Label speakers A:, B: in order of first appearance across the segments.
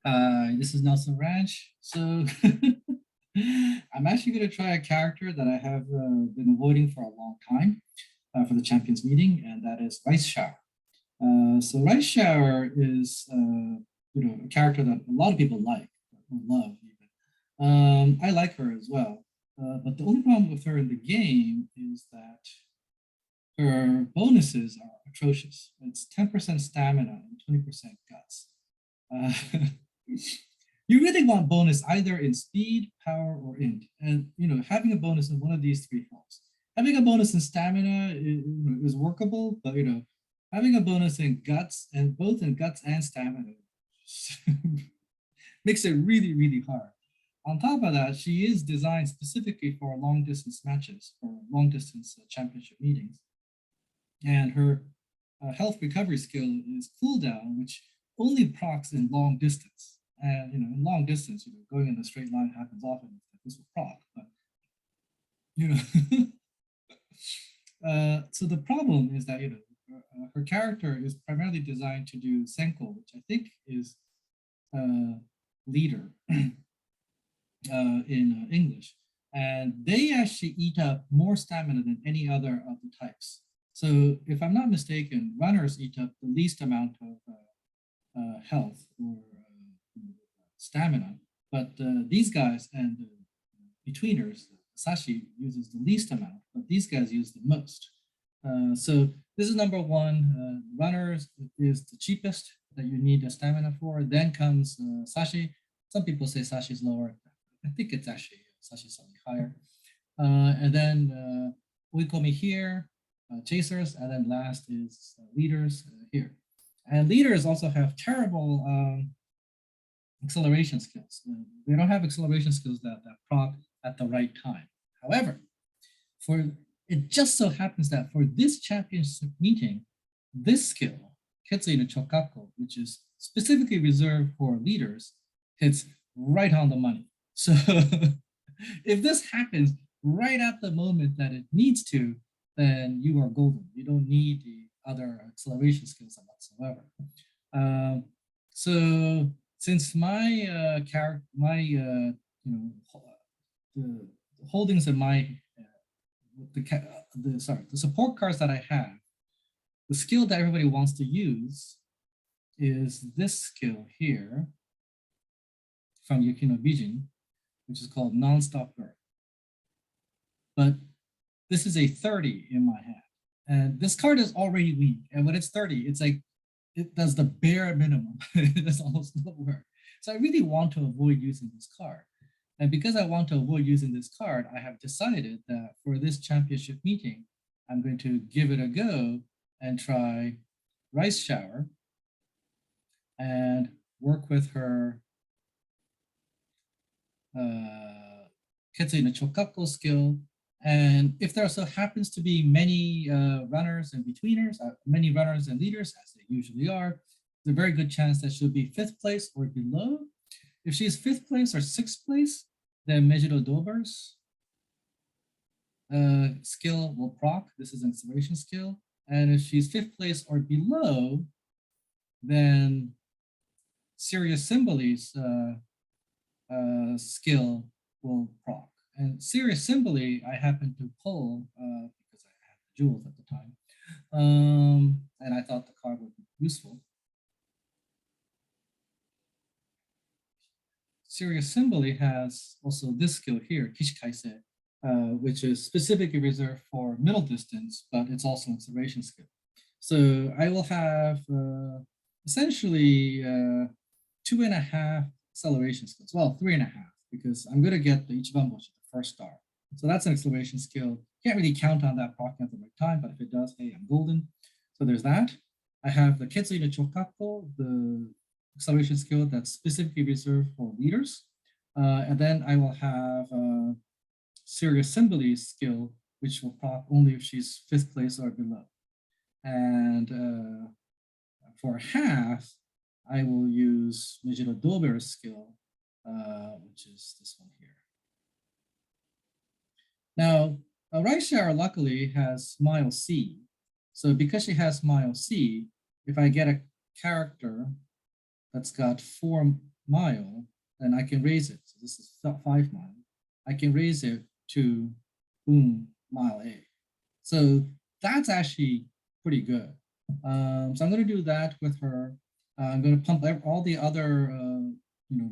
A: This is Nelson Ranch. So I'm actually going to try a character that I have been avoiding for a long time for the champions meeting, and that is Rice Shower. So Rice Shower is a character that a lot of people like or love even. I like her as well, but the only problem with her in the game is that her bonuses are atrocious. It's 10% stamina and 20% guts. Uh, you really want bonus either in speed, power, or int. And having a bonus in one of these three helps. Having a bonus in stamina is workable, but having a bonus in guts and both in guts and stamina makes it really, really hard. On top of that, she is designed specifically for long distance matches, for long distance championship meetings. And her health recovery skill is cooldown, which only procs in long distance. And in long distance, going in a straight line happens often. This will proc, but so the problem is that her character is primarily designed to do Senko, which I think is leader in English, and they actually eat up more stamina than any other of the types. So if I'm not mistaken, runners eat up the least amount of health or stamina, but these guys and betweeners, Sashi uses the least amount, but these guys use the most. So this is number one. Runners is the cheapest that you need a stamina for. Then comes Sashi. Some people say Sashi is lower. I think it's actually Sashi slightly higher. And then Uikomi here, chasers, and then last is leaders here. And leaders also have terrible acceleration skills. They don't have acceleration skills that proc at the right time. However, it just so happens that for this championship meeting, this skill, Ketsui no Chokkakkou, which is specifically reserved for leaders, hits right on the money. So if this happens right at the moment that it needs to, then you are golden. You don't need the other acceleration skills whatsoever. So since my the holdings in my the support cards that I have, the skill that everybody wants to use is this skill here from Yukino Bijin, which is called Non-Stop Birth. But this is a 30 in my hand. And this card is already weak. And when it's 30, it's like, it does the bare minimum. It does almost no work. So I really want to avoid using this card. And because I want to avoid using this card, I have decided that for this championship meeting, I'm going to give it a go and try Rice Shower and work with her Ketsui no Chokkakkou skill. And if there also happens to be many runners and betweeners, many runners and leaders, as they usually are, there's a very good chance that she'll be 5th place or below. If she's 5th place or 6th place, then Mejiro Dober's skill will proc. This is an acceleration skill. And if she's 5th place or below, then Sirius Symboli's skill will proc. And Sirius Symboli, I happened to pull because I had the jewels at the time. And I thought the card would be useful. Sirius Symboli has also this skill here, Kishikaise, which is specifically reserved for middle distance, but it's also an acceleration skill. So I will have essentially 2.5 acceleration skills. Well, 3.5, because I'm going to get the Ichiban Boshi, the first star. So that's an acceleration skill. Can't really count on that proc at the right time, but if it does, hey, I'm golden. So there's that. I have the Ketsui no Chokkakkou, the acceleration skill that's specifically reserved for leaders. And then I will have Sirius Symboli's skill, which will proc only if she's 5th place or below. And for half, I will use Mejiro Dober's skill, which is this one here. Now, Rice Shower luckily has Smile C. So because she has Smile C, if I get a character that's got 4 mile, then I can raise it. So this is 5 mile. I can raise it to boom, mile A. So that's actually pretty good. So I'm going to do that with her. I'm going to pump all the other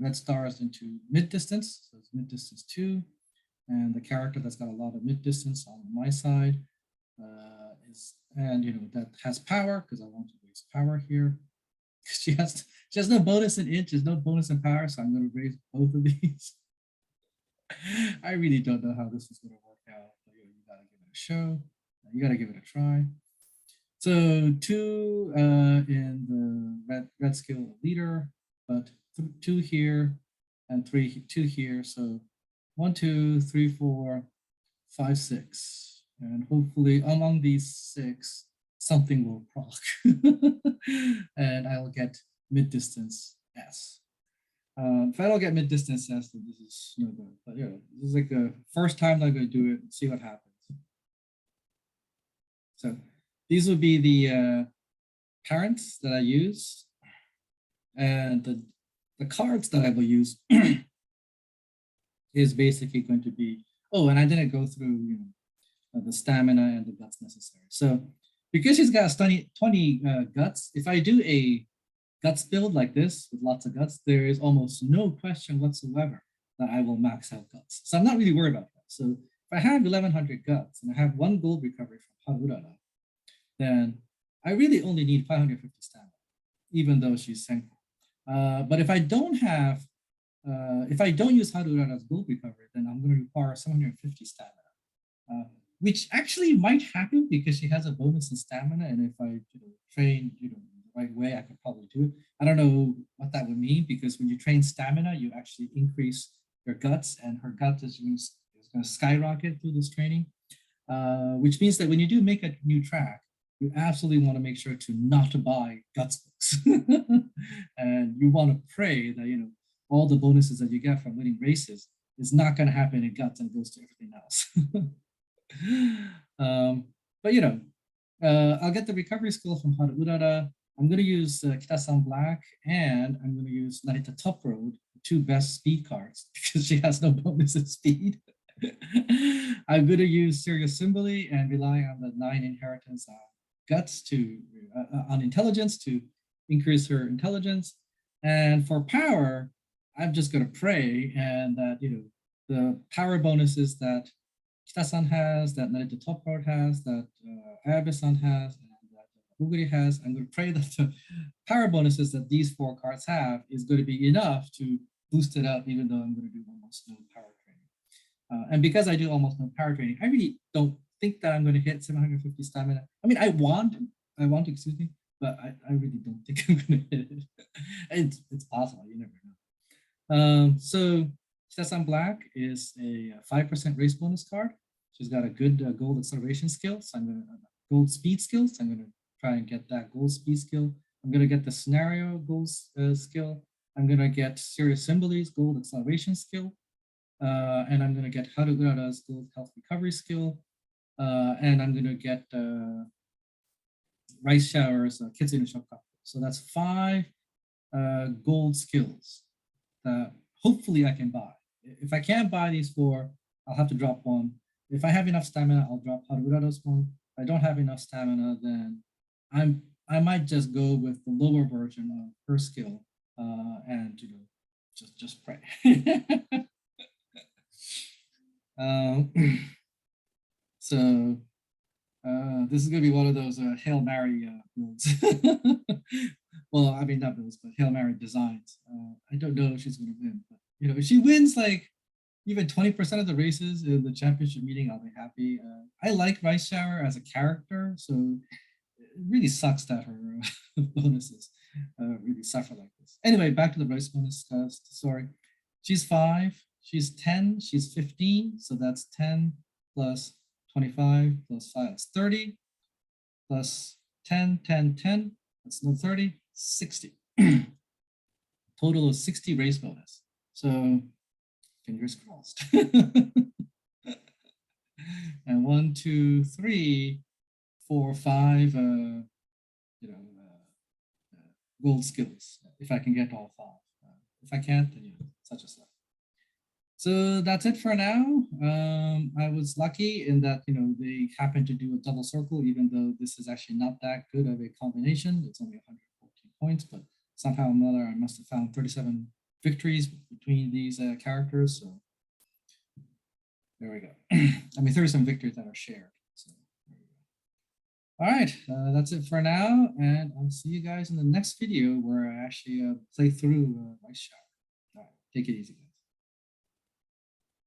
A: red stars into mid distance. So it's mid distance 2, and the character that's got a lot of mid distance on my side that has power, because I want to raise power here. She has no bonus in inch, there's no bonus in power, so I'm going to raise both of these. I really don't know how this is going to work out, but you gotta give it a show. You gotta give it a try. So 2 in the red skill leader, but 2 here and 2 here. So 1, 2, 3, 4, 5, 6, and hopefully among these 6, something will proc, and I'll get mid distance S. If I don't get mid distance S, then this is no good. But this is like the first time I'm going to do it and see what happens. So these would be the parents that I use, and the cards that I will use is basically going to be, and I didn't go through the stamina and the guts necessary. So because she's got 20 guts, if I do a guts build like this with lots of guts, there is almost no question whatsoever that I will max out guts. So I'm not really worried about that. So if I have 1100 guts and I have 1 gold recovery from Haru Urara, then I really only need 550 stamina, even though she's Senko. But if I don't have, if I don't use Haru Urara's gold recovery, then I'm going to require 750 stamina, which actually might happen because she has a bonus in stamina. And if I train, the right way, I could probably do it. I don't know what that would mean, because when you train stamina, you actually increase your guts, and her gut is going to skyrocket through this training, which means that when you do make a new track, you absolutely want to make sure to not buy guts books. And you want to pray that, all the bonuses that you get from winning races is not going to happen in guts and goes to everything else. But, I'll get the recovery skill from Haru Urara. I'm going to use Kitasan Black, and I'm going to use Narita Toproad, 2 best speed cards, because she has no bonus in speed. I'm going to use Sirius Symboli and rely on the 9 inheritance guts on intelligence to increase her intelligence. And for power, I'm just going to pray and that the power bonuses that Kitasan has, that Narita Toproad has, that Ayabe-san has, and that Oguri has, I'm going to pray that the power bonuses that these 4 cards have is going to be enough to boost it up, even though I'm going to do almost no power training. And because I do almost no power training, I really don't think that I'm going to hit 750 stamina. I mean, I want to, excuse me, but I really don't think I'm going to hit it. It's possible, you never know. So Kitasan Black is a 5% race bonus card. She's got a good gold acceleration skill, so I'm going to gold speed skills. I'm going to try and get that gold speed skill. I'm going to get the scenario gold skill. I'm going to get Sirius Symboli's gold acceleration skill. And I'm going to get Haru Urara's gold health recovery skill. And I'm going to get Rice Shower's Ketsui no Chokkakkou. So that's 5 gold skills that hopefully I can buy. If I can't buy these 4, I'll have to drop 1. If I have enough stamina, I'll drop Haru Urara's 1. If I don't have enough stamina, then I might just go with the lower version of her skill and just pray. So this is going to be one of those Hail Mary builds. Well, I mean, not builds, but Hail Mary designs. I don't know if she's going to win, but if she wins like even 20% of the races in the championship meeting, I'll be happy. I like Rice Shower as a character, so it really sucks that her bonuses really suffer like this. Anyway, back to the Rice bonus story. She's 5, she's 10, she's 15, so that's 10 plus 25 plus 5, that's 30, plus 10, 10, 10, that's no 30, 60. Total of 60 race bonus. So fingers crossed. And 1, 2, 3, 4, 5, gold skills, if I can get all 5. if I can't, then such as life. So that's it for now. I was lucky in that, they happened to do a double circle, even though this is actually not that good of a combination. It's only 114 points, but somehow or another, I must have found 37 victories between these characters. So there we go. I mean, 37 victories that are shared. So there we go. All right, that's it for now. And I'll see you guys in the next video where I actually play through Ice Shower. All right, take it easy, guys.